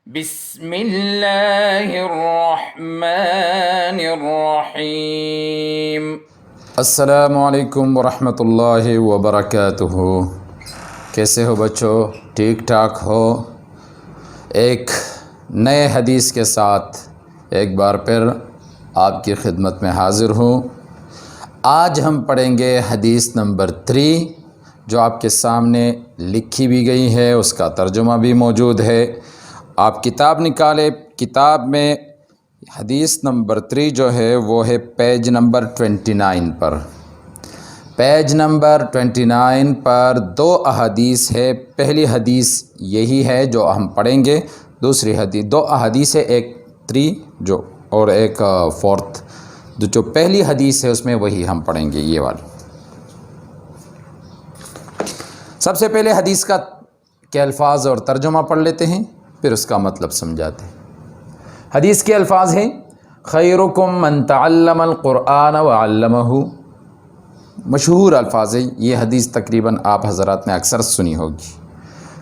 بسم اللہ الرحمن الرحیم۔ السلام علیکم ورحمۃ اللہ وبرکاتہ۔ کیسے ہو بچوں؟ ٹھیک ٹھاک ہو؟ ایک نئے حدیث کے ساتھ ایک بار پھر آپ کی خدمت میں حاضر ہوں۔ آج ہم پڑھیں گے حدیث نمبر 3 جو آپ کے سامنے لکھی بھی گئی ہے، اس کا ترجمہ بھی موجود ہے۔ آپ کتاب نکالے، کتاب میں حدیث نمبر 3 جو ہے وہ ہے پیج نمبر 29 پر۔ پیج نمبر 29 پر 2 احادیث ہے۔ پہلی حدیث یہی ہے جو ہم پڑھیں گے، دوسری حدیث 2 احادیث ہے، ایک 3 جو اور ایک 4 جو پہلی حدیث ہے اس میں وہی ہم پڑھیں گے، یہ والی۔ سب سے پہلے حدیث کا کے الفاظ اور ترجمہ پڑھ لیتے ہیں، پھر اس کا مطلب سمجھاتے ہیں۔ حدیث کے الفاظ ہیں: خیرکم من تعلم القرآن وعلمہ۔ مشہور الفاظ ہیں، یہ حدیث تقریباً آپ حضرات نے اکثر سنی ہوگی۔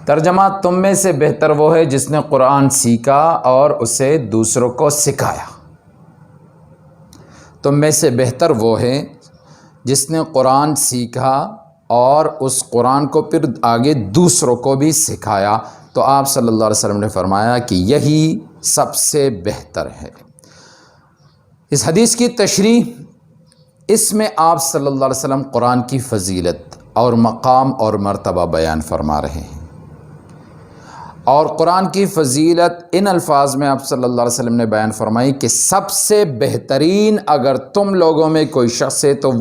ترجمہ: تم میں سے بہتر وہ ہے جس نے قرآن سیکھا اور اسے دوسروں کو سکھایا۔ تم میں سے بہتر وہ ہے جس نے قرآن سیکھا اور اس قرآن کو پھر آگے دوسروں کو بھی سکھایا۔ تو آپ صلی اللہ علیہ وسلم نے فرمایا کہ یہی سب سے بہتر ہے۔ اس حدیث کی تشریح، اس میں آپ صلی اللہ علیہ وسلم قرآن کی فضیلت اور مقام اور مرتبہ بیان فرما رہے ہیں، اور قرآن کی فضیلت ان الفاظ میں آپ صلی اللہ علیہ وسلم نے بیان فرمائی کہ سب سے بہترین اگر تم لوگوں میں کوئی شخص ہے تو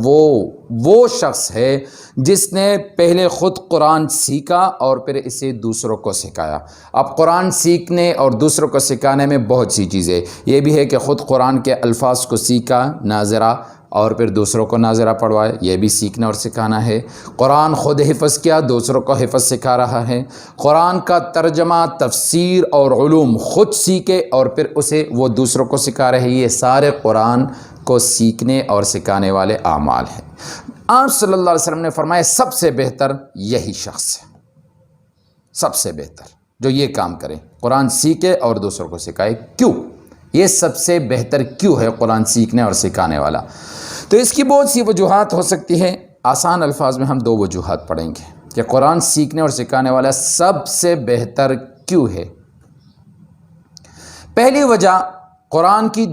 وہ شخص ہے جس نے پہلے خود قرآن سیکھا اور پھر اسے دوسروں کو سکھایا۔ اب قرآن سیکھنے اور دوسروں کو سکھانے میں بہت سی چیزیں، یہ بھی ہے کہ خود قرآن کے الفاظ کو سیکھا، ناظرہ، اور پھر دوسروں کو ناظرہ پڑھوائے، یہ بھی سیکھنا اور سکھانا ہے۔ قرآن خود حفظ کیا، دوسروں کو حفظ سکھا رہا ہے۔ قرآن کا ترجمہ، تفسیر اور علوم خود سیکھے اور پھر اسے وہ دوسروں کو سکھا رہے، یہ سارے قرآن کو سیکھنے اور سکھانے والے اعمال ہیں۔ آپ صلی اللہ علیہ وسلم نے فرمایا سب سے بہتر یہی شخص ہے، سب سے بہتر جو یہ کام کرے، قرآن سیکھے اور دوسروں کو سکھائے۔ کیوں یہ سب سے بہتر کیوں ہے قرآن سیکھنے اور سکھانے والا؟ تو اس کی بہت سی وجوہات ہو سکتی ہیں۔ آسان الفاظ میں ہم 2 وجوہات پڑھیں گے کہ قرآن سیکھنے اور سکھانے والا سب سے بہتر کیوں ہے۔ پہلی وجہ، قرآن کی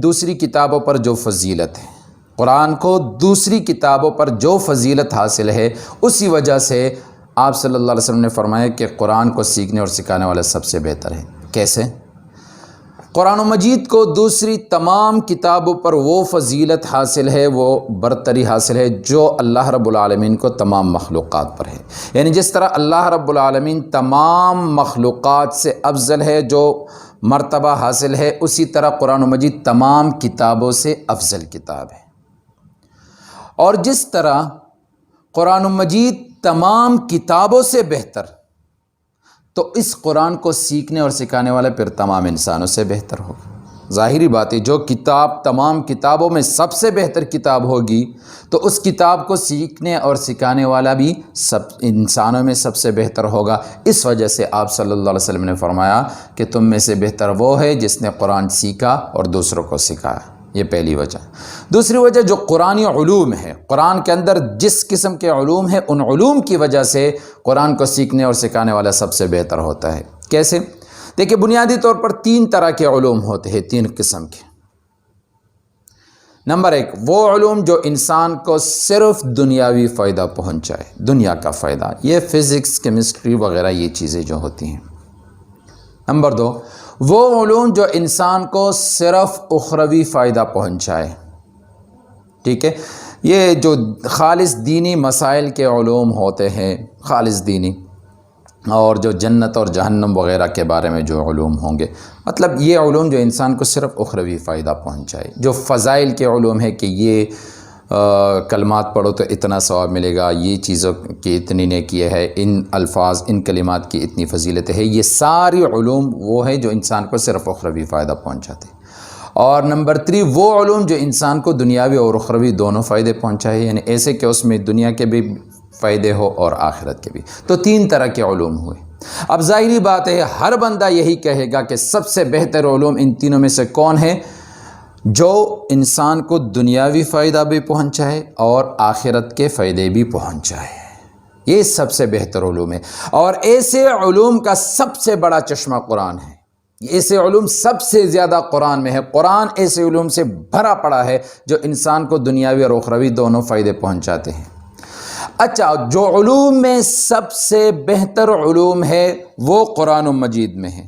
دوسری کتابوں پر جو فضیلت ہے، قرآن کو دوسری کتابوں پر جو فضیلت حاصل ہے، اسی وجہ سے آپ صلی اللہ علیہ وسلم نے فرمایا کہ قرآن کو سیکھنے اور سکھانے والا سب سے بہتر ہے۔ کیسے؟ قرآن مجید کو دوسری تمام کتابوں پر وہ فضیلت حاصل ہے، وہ برتری حاصل ہے جو اللہ رب العالمین کو تمام مخلوقات پر ہے۔ یعنی جس طرح اللہ رب العالمین تمام مخلوقات سے افضل ہے، جو مرتبہ حاصل ہے، اسی طرح قرآن مجید تمام کتابوں سے افضل کتاب ہے۔ اور جس طرح قرآن مجید تمام کتابوں سے بہتر، تو اس قرآن کو سیکھنے اور سکھانے والا پھر تمام انسانوں سے بہتر ہوگا۔ ظاہری بات ہے، جو کتاب تمام کتابوں میں سب سے بہتر کتاب ہوگی تو اس کتاب کو سیکھنے اور سکھانے والا بھی سب انسانوں میں سب سے بہتر ہوگا۔ اس وجہ سے آپ صلی اللہ علیہ وسلم نے فرمایا کہ تم میں سے بہتر وہ ہے جس نے قرآن سیکھا اور دوسروں کو سکھایا۔ یہ پہلی وجہ۔ دوسری وجہ، جو قرآنی علوم ہے، قرآن کے اندر جس قسم کے علوم ہیں، ان علوم کی وجہ سے قرآن کو سیکھنے اور سکھانے والا سب سے بہتر ہوتا ہے۔ کیسے؟ دیکھیں، بنیادی طور پر 3 طرح کے علوم ہوتے ہیں، 3 قسم کے۔ نمبر 1، وہ علوم جو انسان کو صرف دنیاوی فائدہ پہنچائے، دنیا کا فائدہ، یہ فزکس، کیمسٹری وغیرہ یہ چیزیں جو ہوتی ہیں۔ نمبر 2، وہ علوم جو انسان کو صرف اخروی فائدہ پہنچائے، ٹھیک ہے، یہ جو خالص دینی مسائل کے علوم ہوتے ہیں، خالص دینی، اور جو جنت اور جہنم وغیرہ کے بارے میں جو علوم ہوں گے، مطلب یہ علوم جو انسان کو صرف اخروی فائدہ پہنچائے۔ جو فضائل کے علوم ہے کہ یہ کلمات پڑھو تو اتنا ثواب ملے گا، یہ چیزوں کی اتنی نیکی ہے، ان الفاظ، ان کلمات کی اتنی فضیلت ہے، یہ ساری علوم وہ ہے جو انسان کو صرف اخروی فائدہ پہنچاتے ہیں۔ اور نمبر 3، وہ علوم جو انسان کو دنیاوی اور اخروی دونوں فائدے پہنچائے، یعنی ایسے کہ اس میں دنیا کے بھی فائدے ہو اور آخرت کے بھی۔ تو 3 طرح کے علوم ہوئے۔ اب ظاہری بات ہے ہر بندہ یہی کہے گا کہ سب سے بہتر علوم ان تینوں میں سے کون ہے؟ جو انسان کو دنیاوی فائدہ بھی پہنچائے اور آخرت کے فائدے بھی پہنچائے، یہ سب سے بہتر علوم ہے۔ اور ایسے علوم کا سب سے بڑا چشمہ قرآن ہے، ایسے علوم سب سے زیادہ قرآن میں ہے۔ قرآن ایسے علوم سے بھرا پڑا ہے جو انسان کو دنیاوی اور اخروی دونوں فائدے پہنچاتے ہیں۔ اچھا، جو علوم میں سب سے بہتر علوم ہے وہ قرآن مجید میں ہے،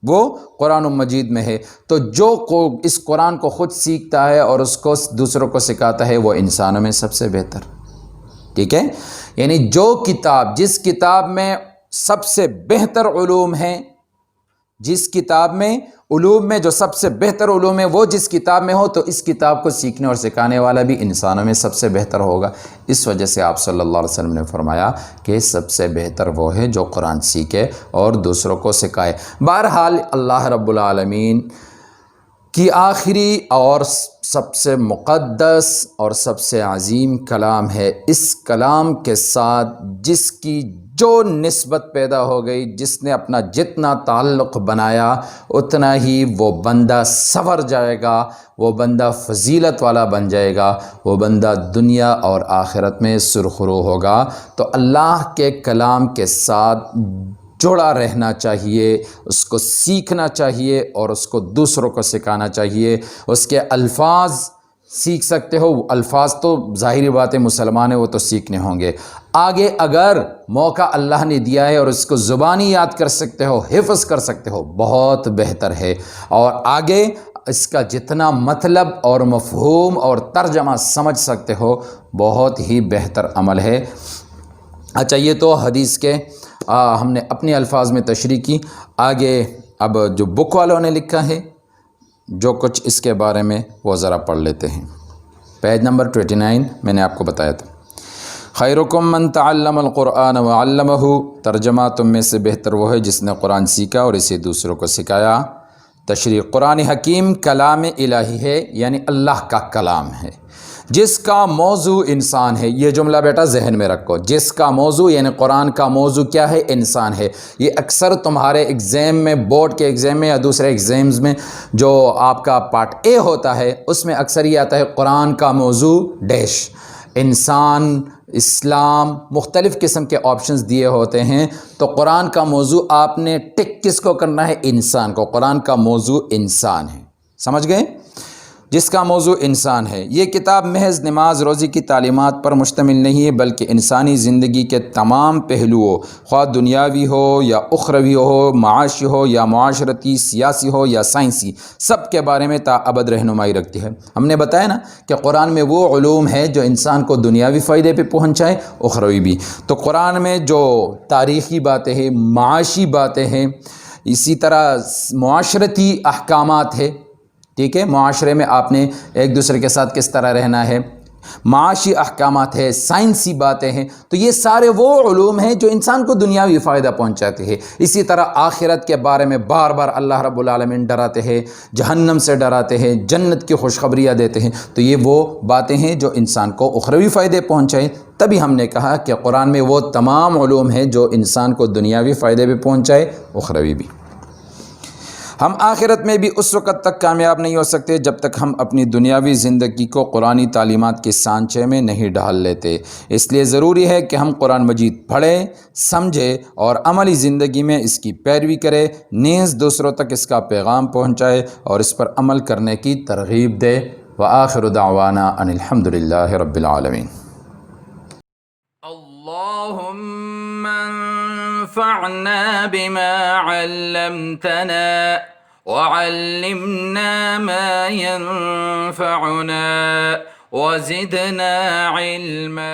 وہ قرآن مجید میں ہے۔ تو جو اس قرآن کو خود سیکھتا ہے اور اس کو دوسروں کو سکھاتا ہے وہ انسانوں میں سب سے بہتر، ٹھیک ہے؟ یعنی جو کتاب، جس کتاب میں سب سے بہتر علوم ہیں، جس کتاب میں علوم میں جو سب سے بہتر علوم ہے وہ جس کتاب میں ہو، تو اس کتاب کو سیکھنے اور سکھانے والا بھی انسانوں میں سب سے بہتر ہوگا۔ اس وجہ سے آپ صلی اللہ علیہ وسلم نے فرمایا کہ سب سے بہتر وہ ہے جو قرآن سیکھے اور دوسروں کو سکھائے۔ بہرحال اللہ رب العالمین کی آخری اور سب سے مقدس اور سب سے عظیم کلام ہے۔ اس کلام کے ساتھ جس کی جو نسبت پیدا ہو گئی، جس نے اپنا جتنا تعلق بنایا، اتنا ہی وہ بندہ سنور جائے گا، وہ بندہ فضیلت والا بن جائے گا، وہ بندہ دنیا اور آخرت میں سرخرو ہوگا۔ تو اللہ کے کلام کے ساتھ جڑا رہنا چاہیے، اس کو سیکھنا چاہیے اور اس کو دوسروں کو سکھانا چاہیے۔ اس کے الفاظ سیکھ سکتے ہو، الفاظ تو ظاہری بات ہے مسلمان ہے وہ تو سیکھنے ہوں گے، آگے اگر موقع اللہ نے دیا ہے اور اس کو زبانی یاد کر سکتے ہو، حفظ کر سکتے ہو، بہت بہتر ہے۔ اور آگے اس کا جتنا مطلب اور مفہوم اور ترجمہ سمجھ سکتے ہو، بہت ہی بہتر عمل ہے۔ اچھا، یہ تو حدیث کے ہم نے اپنے الفاظ میں تشریح کی۔ آگے اب جو بک والوں نے لکھا ہے جو کچھ اس کے بارے میں وہ ذرا پڑھ لیتے ہیں۔ پیج نمبر 29 میں نے آپ کو بتایا تھا، خیرکم من تعلم القرآن وعلمہ، ترجمہ تم میں سے بہتر وہ ہے جس نے قرآن سیکھا اور اسے دوسروں کو سکھایا۔ تشریح، قرآن حکیم کلام الہی ہے، یعنی اللہ کا کلام ہے، جس کا موضوع انسان ہے۔ یہ جملہ بیٹا ذہن میں رکھو، جس کا موضوع یعنی قرآن کا موضوع کیا ہے؟ انسان ہے۔ یہ اکثر تمہارے ایگزام میں، بورڈ کے ایگزام میں یا دوسرے ایگزامز میں جو آپ کا پارٹ اے ہوتا ہے اس میں اکثر یہ آتا ہے قرآن کا موضوع ڈیش، انسان، اسلام، مختلف قسم کے آپشنز دیے ہوتے ہیں۔ تو قرآن کا موضوع آپ نے ٹک کس کو کرنا ہے؟ انسان کو۔ قرآن کا موضوع انسان ہے، سمجھ گئے؟ جس کا موضوع انسان ہے۔ یہ کتاب محض نماز روزی کی تعلیمات پر مشتمل نہیں ہے، بلکہ انسانی زندگی کے تمام پہلوؤں، خواہ دنیاوی ہو یا اخروی ہو، معاشی ہو یا معاشرتی، سیاسی ہو یا سائنسی، سب کے بارے میں تاابد رہنمائی رکھتی ہے۔ ہم نے بتایا نا کہ قرآن میں وہ علوم ہے جو انسان کو دنیاوی فائدے پہ پہنچائے، اخروی بھی۔ تو قرآن میں جو تاریخی باتیں ہیں، معاشی باتیں ہیں، اسی طرح معاشرتی احکامات ہے، ٹھیک ہے، معاشرے میں آپ نے ایک دوسرے کے ساتھ کس طرح رہنا ہے، معاشی احکامات ہے، سائنسی باتیں ہیں، تو یہ سارے وہ علوم ہیں جو انسان کو دنیاوی فائدہ پہنچاتے ہیں۔ اسی طرح آخرت کے بارے میں بار بار اللہ رب العالمین ڈراتے ہیں، جہنم سے ڈراتے ہیں، جنت کی خوشخبریاں دیتے ہیں، تو یہ وہ باتیں ہیں جو انسان کو اخروی فائدے پہنچائیں۔ تبھی ہم نے کہا کہ قرآن میں وہ تمام علوم ہیں جو انسان کو دنیاوی فائدے بھی پہنچائے، اخروی بھی۔ ہم آخرت میں بھی اس وقت تک کامیاب نہیں ہو سکتے جب تک ہم اپنی دنیاوی زندگی کو قرآنی تعلیمات کے سانچے میں نہیں ڈھال لیتے۔ اس لیے ضروری ہے کہ ہم قرآن مجید پڑھیں، سمجھیں اور عملی زندگی میں اس کی پیروی کریں، نیز دوسروں تک اس کا پیغام پہنچائے اور اس پر عمل کرنے کی ترغیب دے۔ وآخر دعوانا ان الحمد للہ رب العالمین۔ اللهم انفعنا بما علمتنا وعلمنا ما ينفعنا وزدنا علما